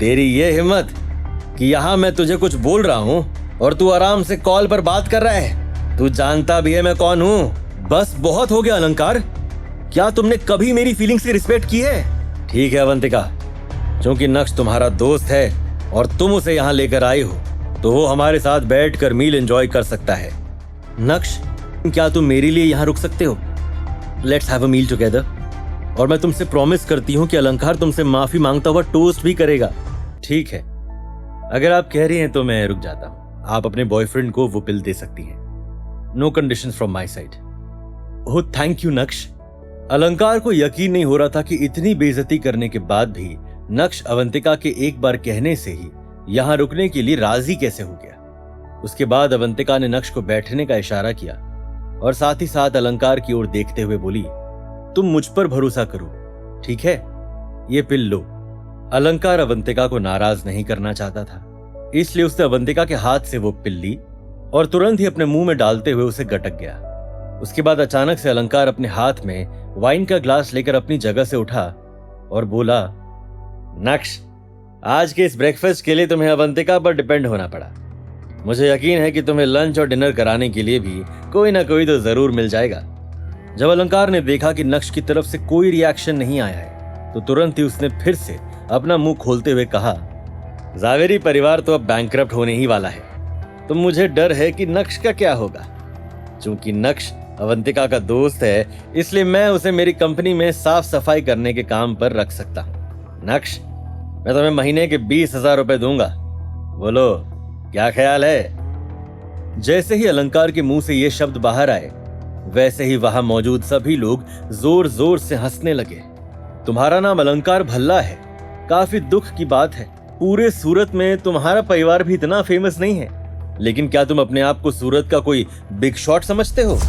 तेरी ये हिम्मत कि यहाँ मैं तुझे कुछ बोल रहा हूँ और तू आराम से कॉल पर बात कर रहा है। तू जानता भी है मैं कौन हूँ। बस बहुत हो गया अलंकार। क्या तुमने कभी मेरी फीलिंग्स की रिस्पेक्ट की है? ठीक है अवंतिका, क्योंकि नक्श तुम्हारा दोस्त है और तुम उसे यहाँ लेकर आई हो तो वो हमारे साथ बैठकर मील एंजॉय कर सकता है। नक्श, क्या तुम मेरे लिए यहाँ रुक सकते हो? Let's have a meal together. और मैं तुमसे प्रॉमिस करती हूँ कि अलंकार तुमसे माफी मांगता हुआ टोस्ट भी करेगा। ठीक है, अगर आप कह रही हैं तो मैं रुक जाता हूँ। आप अपने बॉयफ्रेंड को वो पिल दे सकती हैं। No conditions from my side. Oh thank you Naksh. Alankar को यकीन नहीं हो रहा था कि इतनी बेइज्जती करने के बाद भी नक्श अवंतिका के एक बार कहने से ही यहाँ रुकने के लिए राजी कैसे हो गया। उसके बाद अवंतिका ने नक्श को बैठने का इशारा किया और साथ ही साथ अलंकार की ओर देखते हुए बोली, तुम मुझ पर भरोसा करो, ठीक है? ये पिल लो। अलंकार अवंतिका को नाराज नहीं करना चाहता था, इसलिए उसने अवंतिका के हाथ से वो पिल ली और तुरंत ही अपने मुंह में डालते हुए उसे गटक गया। उसके बाद अचानक से अलंकार अपने हाथ में वाइन का ग्लास लेकर अपनी जगह से उठा और बोला, नक्श, आज के इस ब्रेकफास्ट के लिए तुम्हें अवंतिका पर डिपेंड होना पड़ा। मुझे यकीन है कि तुम्हें लंच और डिनर कराने के लिए भी कोई ना कोई तो जरूर मिल जाएगा। जब अलंकार ने देखा कि नक्श की तरफ से कोई रिएक्शन नहीं आया है तो तुरंत ही उसने फिर से अपना मुंह खोलते हुए कहा, जावेरी परिवार तो अब बैंकरप्ट होने ही वाला है, तो मुझे डर है कि नक्श का क्या होगा। चूंकि नक्श अवंतिका का दोस्त है, इसलिए मैं उसे मेरी कंपनी में साफ सफाई करने के काम पर रख सकता हूँ। नक्श, मैं तुम्हें महीने के 20,000 रुपए दूंगा। बोलो, क्या ख्याल है? जैसे ही अलंकार के मुंह से ये शब्द बाहर आए, वैसे ही वहां मौजूद सभी लोग जोर जोर से हंसने लगे। तुम्हारा नाम अलंकार भल्ला है, काफी दुख की बात है। पूरे सूरत में तुम्हारा परिवार भी इतना फेमस नहीं है, लेकिन क्या तुम अपने आप को सूरत का कोई बिग शॉट समझते हो?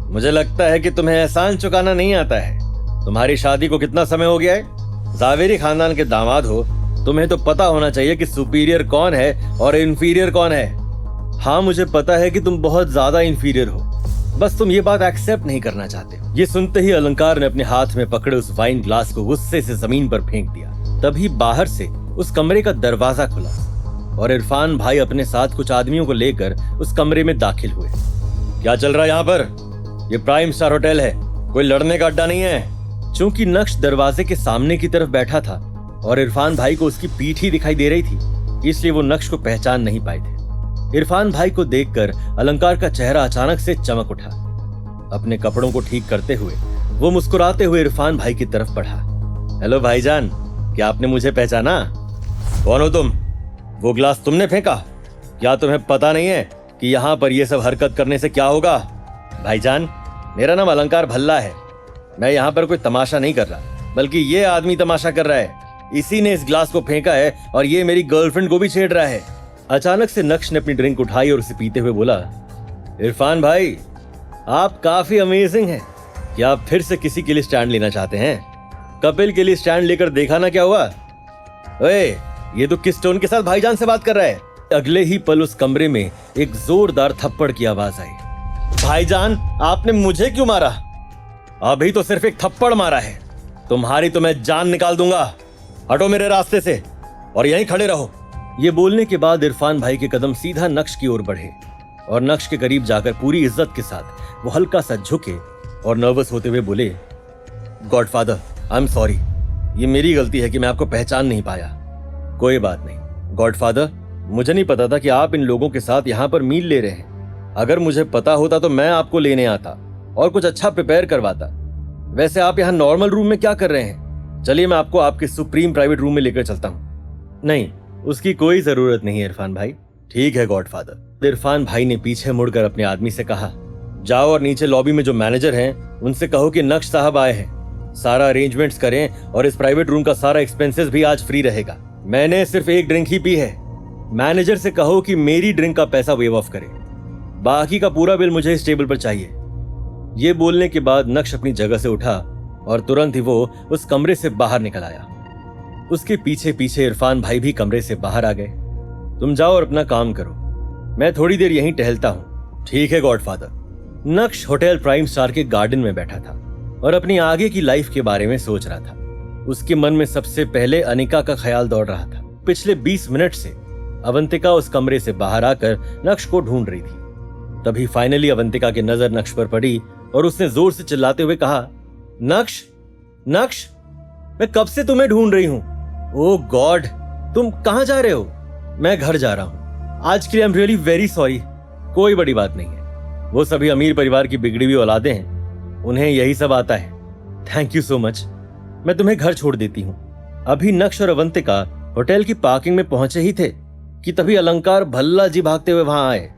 मुझे लगता है कि तुम्हें एहसान चुकाना नहीं आता है। तुम्हारी शादी को कितना समय हो गया है? जावेरी खानदान के दामाद हो, तुम्हें तो पता होना चाहिए कि सुपीरियर कौन है और इंफीरियर कौन है। हाँ, मुझे पता है कि तुम बहुत ज्यादा इंफीरियर हो, बस तुम ये बात एक्सेप्ट नहीं करना चाहते हो। ये सुनते ही अलंकार ने अपने हाथ में पकड़े उस वाइन ग्लास को गुस्से से जमीन पर फेंक दिया। तभी बाहर से उस कमरे का दरवाजा खुला और इरफान भाई अपने साथ कुछ आदमियों को लेकर उस कमरे में दाखिल हुए। क्या चल रहा है यहाँ पर? ये प्राइम स्टार होटल है, कोई लड़ने का अड्डा नहीं है। चूंकि नक्श दरवाजे के सामने की तरफ बैठा था और इरफान भाई को उसकी पीठ ही दिखाई दे रही थी, इसलिए वो नक्श को पहचान नहीं पाए थे। इरफान भाई को देखकर अलंकार का चेहरा अचानक से चमक उठा। अपने कपड़ों को ठीक करते हुए वो मुस्कुराते हुए इरफान भाई की तरफ बढ़ा। हेलो भाईजान, क्या आपने मुझे पहचाना? कौन हो तुम? वो ग्लास तुमने फेंका? क्या तुम्हें पता नहीं है कि यहाँ पर ये सब हरकत करने से क्या होगा? भाईजान, मेरा नाम अलंकार भल्ला है। मैं यहाँ पर कोई तमाशा नहीं कर रहा, बल्कि ये आदमी तमाशा कर रहा है। इसी ने इस ग्लास को फेंका है और ये मेरी गर्लफ्रेंड को भी छेड़ रहा है। अचानक से नक्श ने अपनी ड्रिंक उठाई और उसे पीते हुए बोला, इरफान भाई, आप काफी अमेजिंग हैं। क्या आप फिर से किसी के लिए स्टैंड लेना चाहते हैं? कपिल के लिए स्टैंड लेकर देखा ना क्या हुआ? ओए, ये तो किस टोन के साथ भाईजान से बात कर रहा है? अगले ही पल उस कमरे में एक जोरदार थप्पड़ की आवाज आई। भाईजान, आपने मुझे क्यों मारा? अभी तो सिर्फ एक थप्पड़ मारा है, तुम्हारी तो मैं जान निकाल दूंगा। हटो मेरे रास्ते से और यहीं खड़े रहो। ये बोलने के बाद इरफान भाई के कदम सीधा नक्श की ओर बढ़े और नक्श के करीब जाकर पूरी इज्जत के साथ वो हल्का सा झुके और नर्वस होते हुए बोले, गॉडफादर, आई एम सॉरी, ये मेरी गलती है कि मैं आपको पहचान नहीं पाया। कोई बात नहीं गॉडफादर, मुझे नहीं पता था कि आप इन लोगों के साथ यहाँ पर मील ले रहे हैं। अगर मुझे पता होता तो मैं आपको लेने आता और कुछ अच्छा प्रिपेयर करवाता। वैसे आप यहाँ नॉर्मल रूम में क्या कर रहे हैं? चलिए मैं आपको आपके सुप्रीम प्राइवेट रूम में लेकर चलता हूँ। नहीं, उसकी कोई जरूरत नहीं है इरफान भाई। ठीक है गॉडफादर। इरफान भाई ने पीछे मुड़कर अपने आदमी से कहा, जाओ और नीचे लॉबी में जो मैनेजर हैं उनसे कहो कि नक्श साहब आए हैं, सारा अरेंजमेंट्स करें और इस प्राइवेट रूम का सारा एक्सपेंसेस भी आज फ्री रहेगा। मैंने सिर्फ एक ड्रिंक ही पी है। मैनेजर से कहो कि मेरी ड्रिंक का पैसा वेव ऑफ करे, बाकी का पूरा बिल मुझे इस टेबल पर चाहिए। ये बोलने के बाद नक्श अपनी जगह से उठा और तुरंत ही वो उस कमरे से बाहर निकल आया। उसके पीछे पीछे इरफान भाई भी कमरे से बाहर आ गए। तुम जाओ और अपना काम करो, मैं थोड़ी देर यहीं टहलता हूँ। ठीक है गॉडफादर। नक्श होटल प्राइम स्टार के गार्डन में बैठा था और अपनी आगे की लाइफ के बारे में सोच रहा था। उसके मन में सबसे पहले अनिका का ख्याल दौड़ रहा था। पिछले 20 मिनट से अवंतिका उस कमरे से बाहर आकर नक्श को ढूंढ रही थी। तभी फाइनली अवंतिका की नजर नक्श पर पड़ी और उसने जोर से चिल्लाते हुए कहा, नक्श, नक्श, मैं कब से तुम्हें ढूंढ रही हूं। ओह गॉड, तुम कहां जा रहे हो? मैं घर जा रहा हूं। आज के लिए I am really very sorry. कोई बड़ी बात नहीं है, वो सभी अमीर परिवार की बिगड़ी हुई औलादें हैं, उन्हें यही सब आता है। थैंक यू सो मच, मैं तुम्हें घर छोड़ देती हूँ। अभी नक्श और अवंतिका होटल की पार्किंग में पहुंचे ही थे कि तभी अलंकार भल्ला जी भागते हुए वहां आए।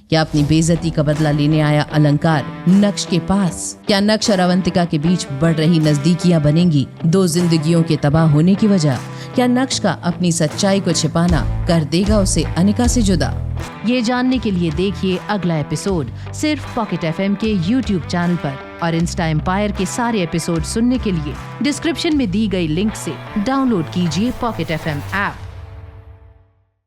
क्या अपनी बेइज्जती का बदला लेने आया अलंकार नक्श के पास? क्या नक्श और अवंतिका के बीच बढ़ रही नजदीकियां बनेंगी 2 जिंदगियों के तबाह होने की वजह? क्या नक्श का अपनी सच्चाई को छिपाना कर देगा उसे अनिका से जुदा? ये जानने के लिए देखिए अगला एपिसोड सिर्फ पॉकेट FM के YouTube चैनल पर, और इंस्टा एम्पायर के सारे एपिसोड सुनने के लिए डिस्क्रिप्शन में दी गई लिंक से डाउनलोड कीजिए पॉकेट FM ऐप।